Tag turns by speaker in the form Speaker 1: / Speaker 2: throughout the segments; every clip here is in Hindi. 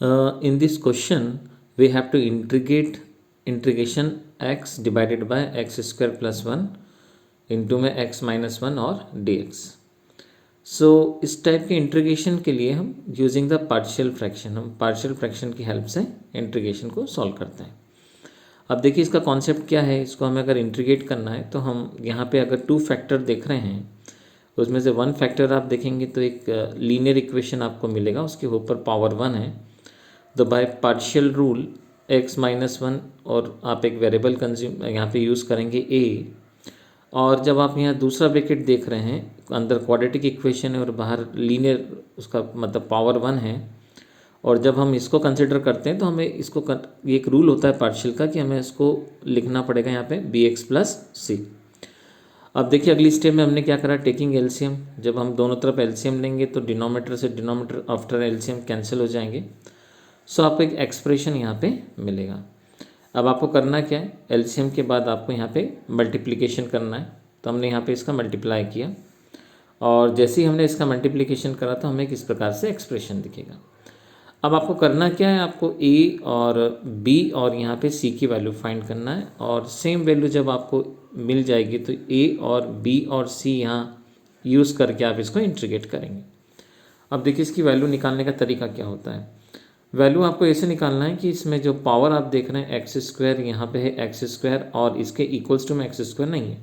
Speaker 1: In this question, we have to integrate integration x divided by x square plus 1 into में x माइनस 1 और dx. सो इस टाइप के इंटीग्रेशन के लिए हम यूजिंग द पार्शियल फ्रैक्शन, हम पार्शियल फ्रैक्शन की हेल्प से इंटीग्रेशन को सॉल्व करते हैं. अब देखिए इसका कॉन्सेप्ट क्या है. इसको हमें अगर इंटीग्रेट करना है तो हम यहाँ पे अगर 2 फैक्टर देख रहे हैं, उसमें से 1 फैक्टर आप देखेंगे तो एक लीनियर इक्वेशन आपको मिलेगा, उसके ऊपर पावर 1 है. तो by partial rule x minus 1 और आप एक वेरिएबल कंज्यूम यहाँ पे यूज़ करेंगे a, और जब आप यहाँ दूसरा ब्रैकेट देख रहे हैं, अंदर क्वाड्रेटिक इक्वेशन है और बाहर लीनियर उसका मतलब पावर 1 है, और जब हम इसको कंसिडर करते हैं तो हमें इसको ये एक रूल होता है पार्शियल का कि हमें इसको लिखना पड़ेगा यहाँ पे bx प्लस सी. अब देखिए अगली स्टेप में हमने क्या करा, टेकिंग एलसीएम. जब हम दोनों तरफ एलसीएम लेंगे तो डिनोमिनेटर से डिनोमिनेटर आफ्टर एलसीएम कैंसिल हो जाएंगे. सो आपको एक एक्सप्रेशन यहाँ पे मिलेगा. अब आपको करना क्या है, एलसीएम के बाद आपको यहाँ पे मल्टीप्लिकेशन करना है. तो हमने यहाँ पे इसका मल्टीप्लाई किया, और जैसे ही हमने इसका मल्टीप्लिकेशन करा तो हमें किस प्रकार से एक्सप्रेशन दिखेगा. अब आपको करना क्या है, आपको ए और बी और यहाँ पे सी की वैल्यू फाइंड करना है, और सेम वैल्यू जब आपको मिल जाएगी तो ए और बी और सी यहाँ यूज़ करके आप इसको इंटीग्रेट करेंगे. अब देखिए इसकी वैल्यू निकालने का तरीका क्या होता है. वैल्यू आपको ऐसे निकालना है कि इसमें जो पावर आप देख रहे हैं एक्स स्क्वायर, यहाँ पे है एक्स स्क्वायर और इसके इक्वल्स टू में एक्स स्क्वायर नहीं है.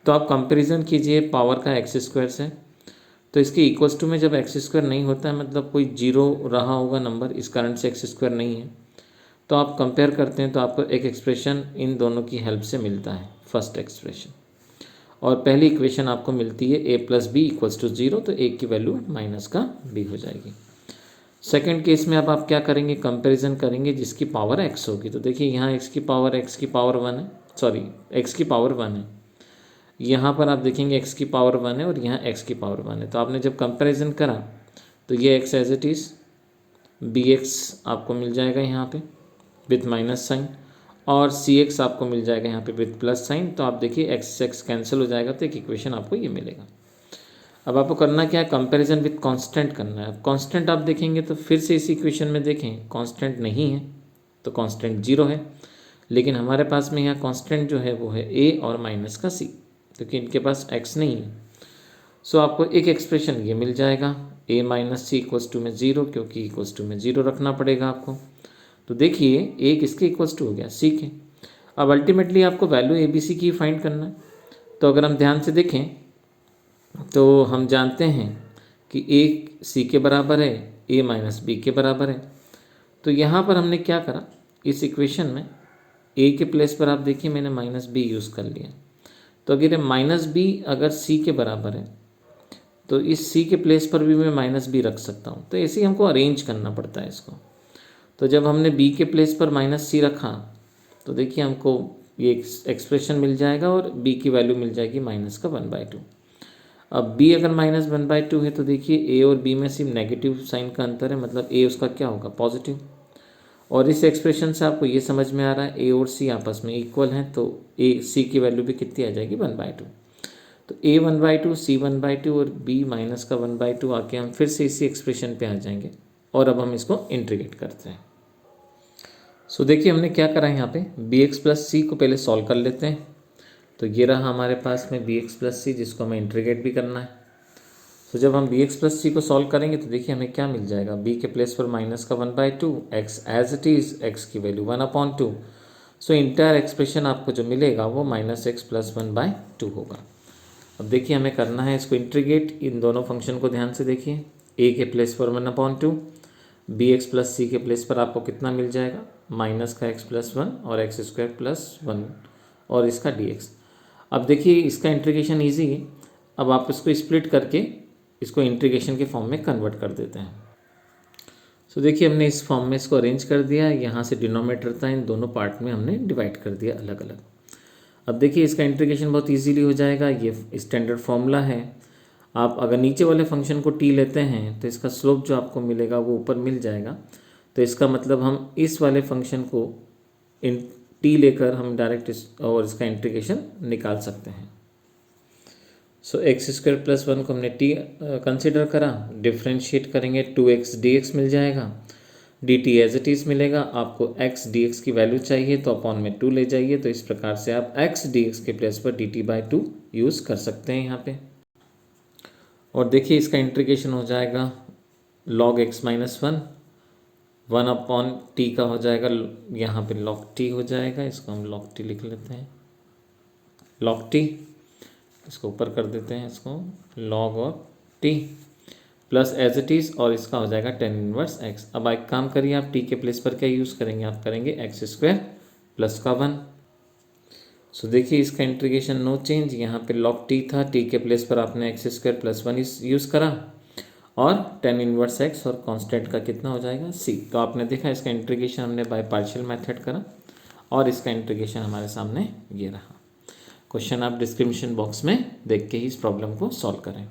Speaker 1: तो आप कंपैरिजन कीजिए पावर का एक्स स्क्वायर से, तो इसके इक्वल्स टू में जब एक्स स्क्वायर नहीं होता है मतलब कोई जीरो रहा होगा नंबर, इस कारण से एक्स स्क्वायर नहीं है. तो आप कंपेयर करते हैं तो आपको एक एक्सप्रेशन इन दोनों की हेल्प से मिलता है, फर्स्ट एक्सप्रेशन. और पहली इक्वेशन आपको मिलती है A plus B equals to zero, तो ए की वैल्यू माइनस का बी हो जाएगी. सेकेंड केस में अब आप क्या करेंगे, कंपैरिजन करेंगे जिसकी पावर x होगी. तो देखिए यहाँ x की पावर 1 है, सॉरी x की पावर 1 है. यहाँ पर आप देखेंगे x की पावर 1 है और यहाँ x की पावर 1 है. तो आपने जब कंपैरिजन करा तो ये x as it is bx आपको मिल जाएगा यहाँ पे विथ माइनस साइन, और cx आपको मिल जाएगा यहाँ पे विथ प्लस साइन. तो आप देखिए x कैंसिल हो जाएगा तो एक इक्वेशन आपको ये मिलेगा. अब आपको करना क्या है, कंपैरिजन विथ कांस्टेंट करना है. अब कांस्टेंट आप देखेंगे तो फिर से इस इक्वेशन में देखें कांस्टेंट नहीं है, तो कांस्टेंट जीरो है. लेकिन हमारे पास में यहाँ कांस्टेंट जो है वो है a और माइनस का c, क्योंकि इनके पास x नहीं है. सो आपको एक एक्सप्रेशन ये मिल जाएगा a minus c equals to में ज़ीरो, क्योंकि इक्वल्स टू में ज़ीरो रखना पड़ेगा आपको. तो देखिए a किसके इक्वल्स टू हो गया, c के. अब अल्टीमेटली आपको वैल्यू ए बी सी की फाइंड करना है. तो अगर हम ध्यान से देखें तो हम जानते हैं कि a सी के बराबर है, a माइनस बी के बराबर है. तो यहाँ पर हमने क्या करा, इस इक्वेशन में a के प्लेस पर आप देखिए मैंने माइनस बी यूज़ कर लिया. तो अगर ये माइनस बी अगर c के बराबर है तो इस c के प्लेस पर भी मैं माइनस बी रख सकता हूँ. तो ऐसे ही हमको अरेंज करना पड़ता है इसको. तो जब हमने b के प्लेस पर माइनस सी रखा तो देखिए हमको ये एक्सप्रेशन मिल जाएगा और b की वैल्यू मिल जाएगी माइनस का 1/2. अब b अगर माइनस 1/2 है तो देखिए a और b में सिर्फ नेगेटिव साइन का अंतर है, मतलब a उसका क्या होगा, पॉजिटिव. और इस एक्सप्रेशन से आपको ये समझ में आ रहा है a और c आपस में इक्वल हैं, तो a c की वैल्यू भी कितनी आ जाएगी, 1/2. तो a 1/2 c 1/2 और b माइनस का 1/2 आके हम फिर से इसी एक्सप्रेशन पे आ जाएंगे, और अब हम इसको इंटीग्रेट करते हैं. सो देखिए हमने क्या करा है, यहाँ पे bx प्लस सी को पहले सॉल्व कर लेते हैं. तो ये रहा हमारे पास में bx प्लस सी, जिसको हमें इंटीग्रेट भी करना है. तो जब हम bx प्लस सी को सॉल्व करेंगे तो देखिए हमें क्या मिल जाएगा, b के प्लेस पर माइनस का 1/2, x as it is, x की वैल्यू 1/2. सो इंटायर एक्सप्रेशन आपको जो मिलेगा वो माइनस एक्स प्लस 1/2 होगा. अब देखिए हमें करना है इसको इंटीग्रेट. इन दोनों फंक्शन को ध्यान से देखिए, a के प्लेस पर 1/2, bx प्लस सी के प्लेस पर आपको कितना मिल जाएगा, माइनस का x प्लस 1 और एक्स स्क्वायर प्लस 1 और इसका dx. अब देखिए इसका इंटीग्रेशन ईजी है. अब आप इसको स्प्लिट करके इसको इंटीग्रेशन के फॉर्म में कन्वर्ट कर देते हैं. सो देखिए हमने इस फॉर्म में इसको अरेंज कर दिया. यहाँ से डिनोमिनेटर था, इन दोनों पार्ट में हमने डिवाइड कर दिया अलग अलग. अब देखिए इसका इंटीग्रेशन बहुत इजीली हो जाएगा. ये स्टैंडर्ड फॉर्मूला है. आप अगर नीचे वाले फंक्शन को t लेते हैं तो इसका स्लोप जो आपको मिलेगा वो ऊपर मिल जाएगा. तो इसका मतलब हम इस वाले फंक्शन को इन t लेकर हम डायरेक्ट और इसका इंटीग्रेशन निकाल सकते हैं. सो एक्स स्क्वायर प्लस 1 को हमने t कंसिडर करा, डिफ्रेंशिएट करेंगे 2x dx मिल जाएगा. D t as it is मिलेगा। आपको एक्स डी एक्स की वैल्यू चाहिए तो अपॉन में 2 ले जाइए। तो इस प्रकार से आप एक्स डी एक्स के प्लेस पर डी टी बाई 2 यूज़ कर सकते हैं यहाँ पे। और देखिए इसका इंटीग्रेशन हो जाएगा log x minus 1 upon T का हो जाएगा, यहाँ पे log t हो जाएगा। इसको हम log t लिख लेते हैं, log t, इसको ऊपर कर देते हैं, इसको log और t plus as it is, और इसका हो जाएगा tan इनवर्स x। अब एक काम करिए, आप t के प्लेस पर क्या यूज़ करेंगे, आप करेंगे एक्स स्क्वायर प्लस का 1। सो देखिए इसका इंटीग्रेशन नो चेंज, यहाँ पे log t था, t के प्लेस पर आपने एक्स स्क्वायर प्लस 1 यूज़ करा और tan इनवर्स x और कांस्टेंट का कितना हो जाएगा c। तो आपने देखा इसका इंटीग्रेशन हमने बाय पार्शियल मेथड करा और इसका इंटीग्रेशन हमारे सामने ये रहा। क्वेश्चन आप डिस्क्रिप्शन बॉक्स में देख के ही इस प्रॉब्लम को सॉल्व करें।